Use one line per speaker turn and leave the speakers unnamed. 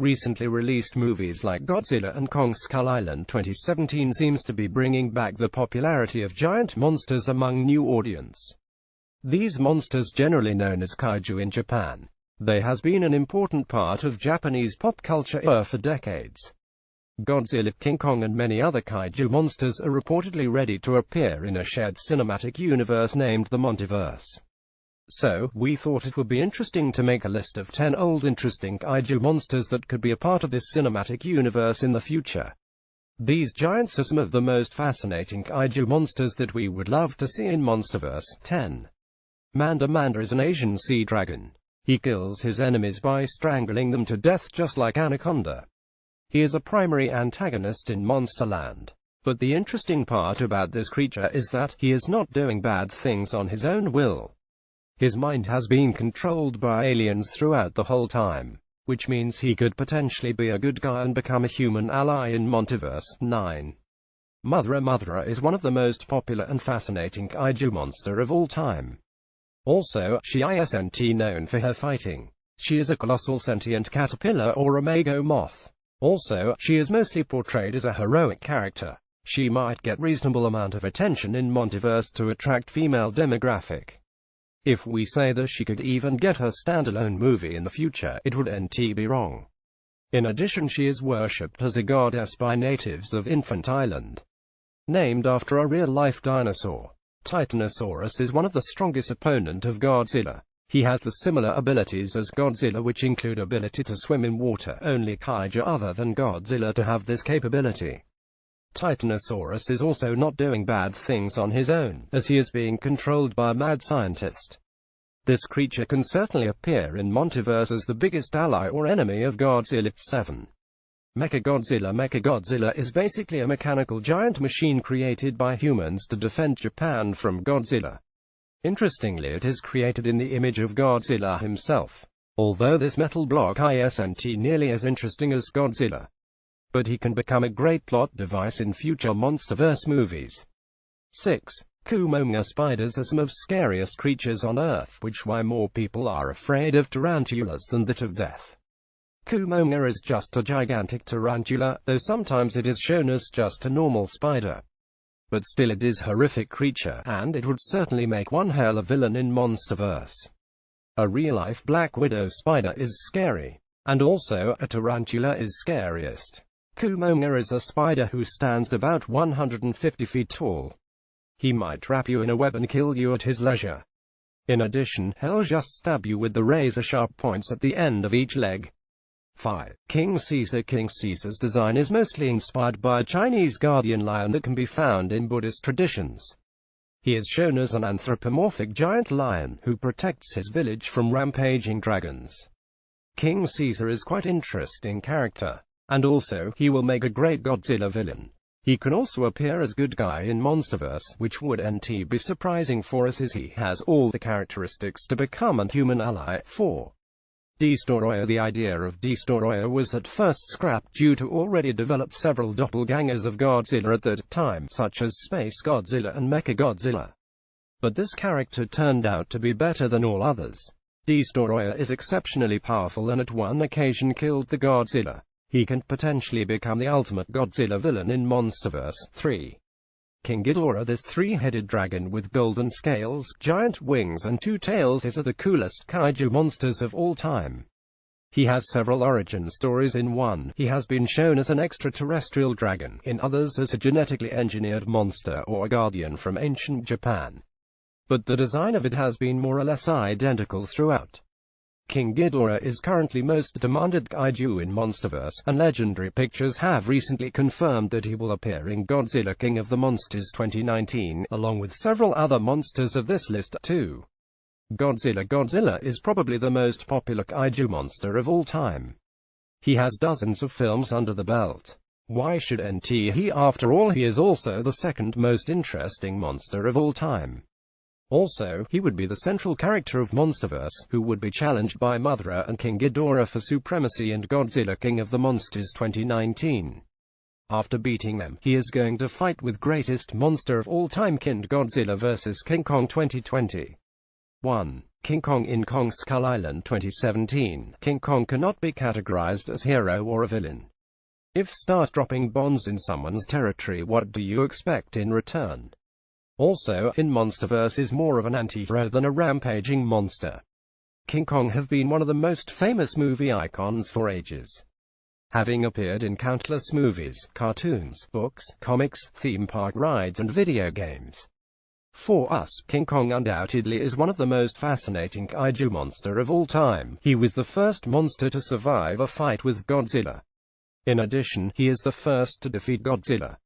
Recently released movies like Godzilla and Kong Skull Island 2017 seems to be bringing back the popularity of giant monsters among new audience. These monsters, generally known as kaiju in Japan, they has been an important part of Japanese pop culture for decades. Godzilla, King Kong and many other kaiju monsters are reportedly ready to appear in a shared cinematic universe named the Monsterverse. So, we thought it would be interesting to make a list of 10 old interesting kaiju monsters that could be a part of this cinematic universe in the future. These giants are some of the most fascinating kaiju monsters that we would love to see in Monsterverse. 10. Manda. Manda is an Asian sea dragon. He kills his enemies by strangling them to death just like Anaconda. He is a primary antagonist in Monsterland. But the interesting part about this creature is that he is not doing bad things on his own will. His mind has been controlled by aliens throughout the whole time, which means he could potentially be a good guy and become a human ally in Monsterverse. 9. Mothra. Mothra is one of the most popular and fascinating kaiju monster of all time. Also, she isn't known for her fighting. She is a colossal sentient caterpillar or imago moth. Also, she is mostly portrayed as a heroic character. She might get reasonable amount of attention in Monsterverse to attract female demographic. If we say that she could even get her standalone movie in the future, it would be wrong. In addition, she is worshipped as a goddess by natives of Infant Island. Named after a real-life dinosaur, Titanosaurus is one of the strongest opponent of Godzilla. He has the similar abilities as Godzilla, which include ability to swim in water. Only kaiju other than Godzilla to have this capability. Titanosaurus is also not doing bad things on his own, as he is being controlled by a mad scientist. This creature can certainly appear in Monsterverse as the biggest ally or enemy of Godzilla. 7. Mechagodzilla. Mechagodzilla is basically a mechanical giant machine created by humans to defend Japan from Godzilla. Interestingly, it is created in the image of Godzilla himself. Although this metal block isn't nearly as interesting as Godzilla, but he can become a great plot device in future Monsterverse movies. 6. Kumonga. Spiders are some of scariest creatures on Earth, which why more people are afraid of tarantulas than that of death. Kumonga is just a gigantic tarantula, though sometimes it is shown as just a normal spider. But still it is a horrific creature, and it would certainly make one hell of a villain in Monsterverse. A real-life black widow spider is scary, and also a tarantula is scariest. Kumonga is a spider who stands about 150 feet tall. He might wrap you in a web and kill you at his leisure. In addition, he'll just stab you with the razor-sharp points at the end of each leg. 5. King Caesar. King Caesar's design is mostly inspired by a Chinese guardian lion that can be found in Buddhist traditions. He is shown as an anthropomorphic giant lion who protects his village from rampaging dragons. King Caesar is quite interesting character. And also, he will make a great Godzilla villain. He can also appear as good guy in Monsterverse, which wouldn't be surprising for us as he has all the characteristics to become a human ally. 4. Destroyer. The idea of Destroyer was at first scrapped due to already developed several doppelgangers of Godzilla at that time, such as Space Godzilla and Mechagodzilla. But this character turned out to be better than all others. Destroyer is exceptionally powerful and at one occasion killed the Godzilla. He can potentially become the ultimate Godzilla villain in Monsterverse. 3. King Ghidorah. This three-headed dragon with golden scales, giant wings and two tails is the coolest kaiju monsters of all time. He has several origin stories. In one, he has been shown as an extraterrestrial dragon, in others as a genetically engineered monster or a guardian from ancient Japan. But the design of it has been more or less identical throughout. King Ghidorah is currently most demanded kaiju in Monsterverse, and Legendary Pictures have recently confirmed that he will appear in Godzilla King of the Monsters 2019, along with several other monsters of this list too. Godzilla. Godzilla is probably the most popular kaiju monster of all time. He has dozens of films under the belt. Why shouldn't he? After all, he is also the second most interesting monster of all time. Also, he would be the central character of Monsterverse, who would be challenged by Mothra and King Ghidorah for supremacy in Godzilla King of the Monsters 2019. After beating them, he is going to fight with greatest monster of all time King Godzilla vs King Kong 2020. 1. King Kong in Kong Skull Island 2017. King Kong cannot be categorized as hero or a villain. If start dropping bombs in someone's territory, what do you expect in return? Also, in MonsterVerse is more of an anti-hero than a rampaging monster. King Kong have been one of the most famous movie icons for ages, having appeared in countless movies, cartoons, books, comics, theme park rides and video games. For us, King Kong undoubtedly is one of the most fascinating kaiju monster of all time. He was the first monster to survive a fight with Godzilla. In addition, he is the first to defeat Godzilla.